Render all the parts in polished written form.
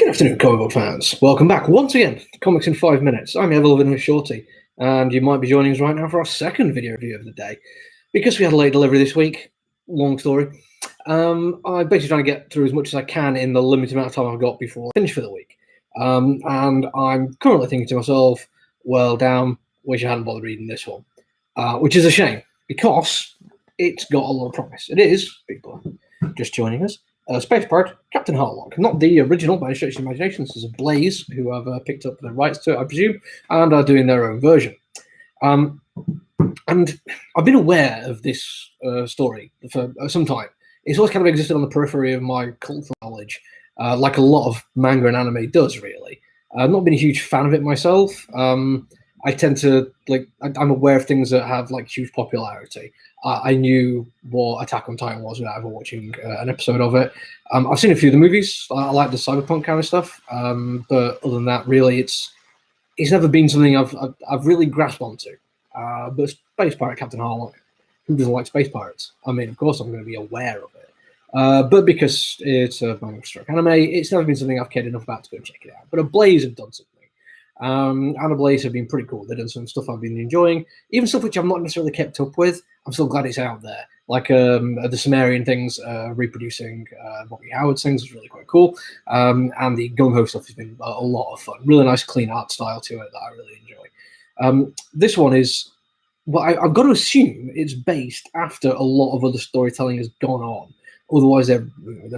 Good afternoon, comic book fans. Welcome back once again to Comics in 5 Minutes. I'm Evelyn with Shorty, and you might be joining us right now for our second video review of the day. Because we had a late delivery this week, long story, I'm basically trying to get through as much as I can in the limited amount of time I've got before I finish for the week. And I'm currently thinking to myself, well, damn, wish I hadn't bothered reading this one. Which is a shame, because it's got a lot of promise. It is, people just joining us, Space Pirate Captain Harlock. Not the original by any stretch of the imagination. This is a Blaze, who have picked up the rights to it, I presume, and are doing their own version. And I've been aware of this story for some time. It's always kind of existed on the periphery of my cultural knowledge, like a lot of manga and anime does, really. I've not been a huge fan of it myself. I tend to, I'm aware of things that have, huge popularity. I knew what Attack on Titan was without ever watching an episode of it. I've seen a few of the movies. I like the cyberpunk kind of stuff. But other than that, really, it's never been something I've really grasped onto. But Space Pirate Captain Harlock, who doesn't like space pirates? I mean, of course I'm going to be aware of it. But because it's a manga-stroke anime, it's never been something I've cared enough about to go check it out. But Ablaze have done something. And Ablaze have been pretty cool. They've done some stuff I've been enjoying, even stuff which I've not necessarily kept up with. I'm still glad it's out there. Like the Sumerian things, reproducing Bobby Howard's things is really quite cool. And the Gung Ho stuff has been a lot of fun. Really nice, clean art style to it that I really enjoy. This one is, well, I've got to assume it's based after a lot of other storytelling has gone on. Otherwise, they're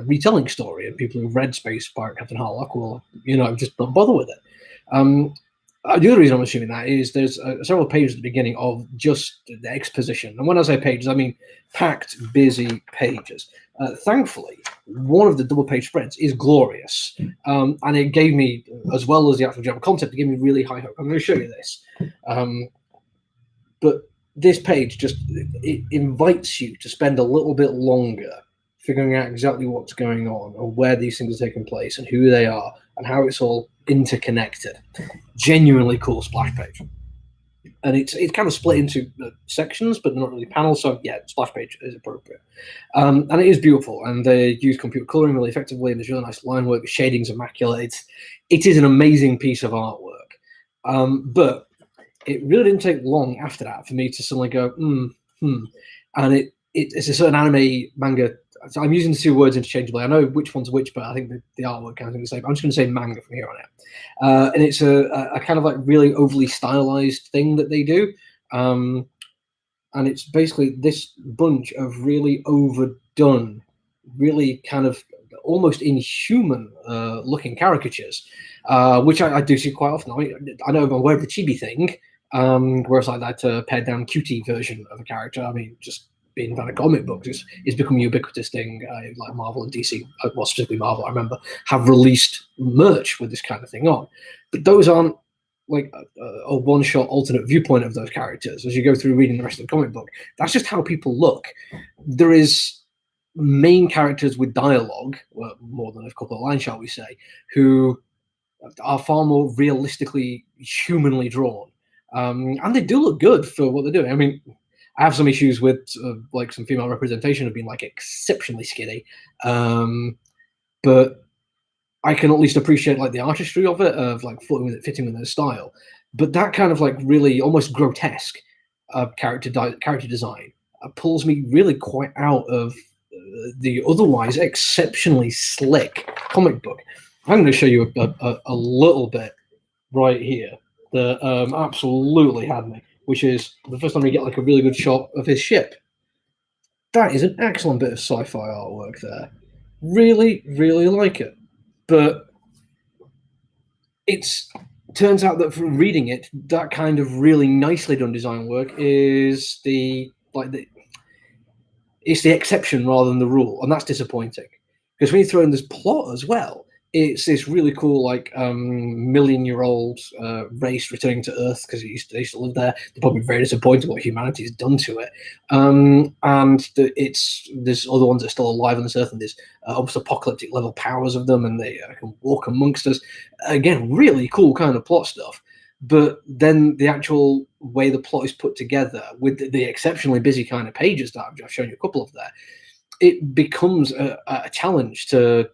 retelling story, and people who've read Space Pirate Captain Harlock will, just not bother with it. The other reason I'm assuming that is there's several pages at the beginning of just the exposition. And when I say pages, I mean packed, busy pages. Thankfully, one of the double-page spreads is glorious. And it gave me, as well as the actual general concept, it gave me really high hope. I'm going to show you this. But this page it invites you to spend a little bit longer figuring out exactly what's going on, or where these things are taking place, and who they are, and how it's all interconnected. Genuinely cool splash page. And it's kind of split into sections, but not really panels, so yeah, splash page is appropriate. And it is beautiful, and they use computer coloring really effectively, and there's really nice line work, the shading's immaculate. It is an amazing piece of artwork. But it really didn't take long after that for me to suddenly go, And it's a certain anime manga. So I'm using the two words interchangeably. I know which one's which, but I think the artwork kind of thing the same. I'm just going to say manga from here on out. And it's a kind of really overly stylized thing that they do. And it's basically this bunch of really overdone, really kind of almost inhuman looking caricatures, which I do see quite often. I know I'm aware of the chibi thing, where it's like that pared down cutie version of a character. I mean, just being fan of comic books, it's become a ubiquitous thing. Like Marvel and DC, well, specifically Marvel, I remember, have released merch with this kind of thing on. But those aren't like a one-shot alternate viewpoint of those characters as you go through reading the rest of the comic book. That's just how people look. There is main characters with dialogue, well, more than a couple of lines, shall we say, who are far more realistically, humanly drawn. And they do look good for what they're doing. I mean, I have some issues with some female representation of being exceptionally skinny, but I can at least appreciate the artistry of it, of fitting with their style. But that kind of really almost grotesque character design pulls me really quite out of the otherwise exceptionally slick comic book. I'm going to show you a little bit right here that absolutely had me, which is the first time we get a really good shot of his ship. That is an excellent bit of sci-fi artwork there. Really, really like it. But turns out that from reading it, that kind of really nicely done design work is it's the exception rather than the rule, and that's disappointing. Because when you throw in this plot as well, it's this really cool, million-year-old race returning to Earth because they used to live there. They're probably very disappointed what humanity has done to it. And there's other ones that are still alive on this Earth, and there's almost apocalyptic level powers of them, and they can walk amongst us. Again, really cool kind of plot stuff. But then the actual way the plot is put together, with the exceptionally busy kind of pages that I've shown you a couple of there, it becomes a challenge to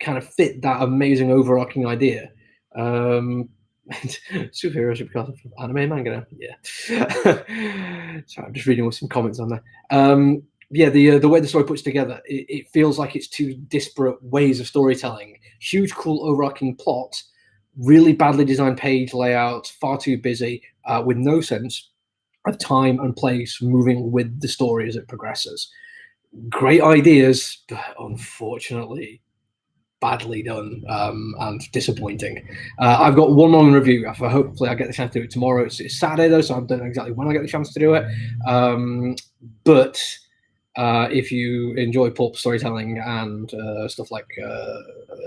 kind of fit that amazing overarching idea. Superheroes because of anime manga. Yeah. Sorry, I'm just reading with some comments on there. Yeah, the way the story puts together, it feels like it's two disparate ways of storytelling. Huge, cool, overarching plot, really badly designed page layout, far too busy, with no sense of time and place moving with the story as it progresses. Great ideas, but unfortunately badly done, and disappointing. I've got one more review. Hopefully, I get the chance to do it tomorrow. It's Saturday though, so I don't know exactly when I get the chance to do it. But if you enjoy pulp storytelling and stuff like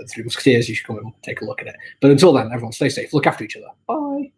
Three Musketeers, you should come and take a look at it. But until then, everyone stay safe, look after each other. Bye.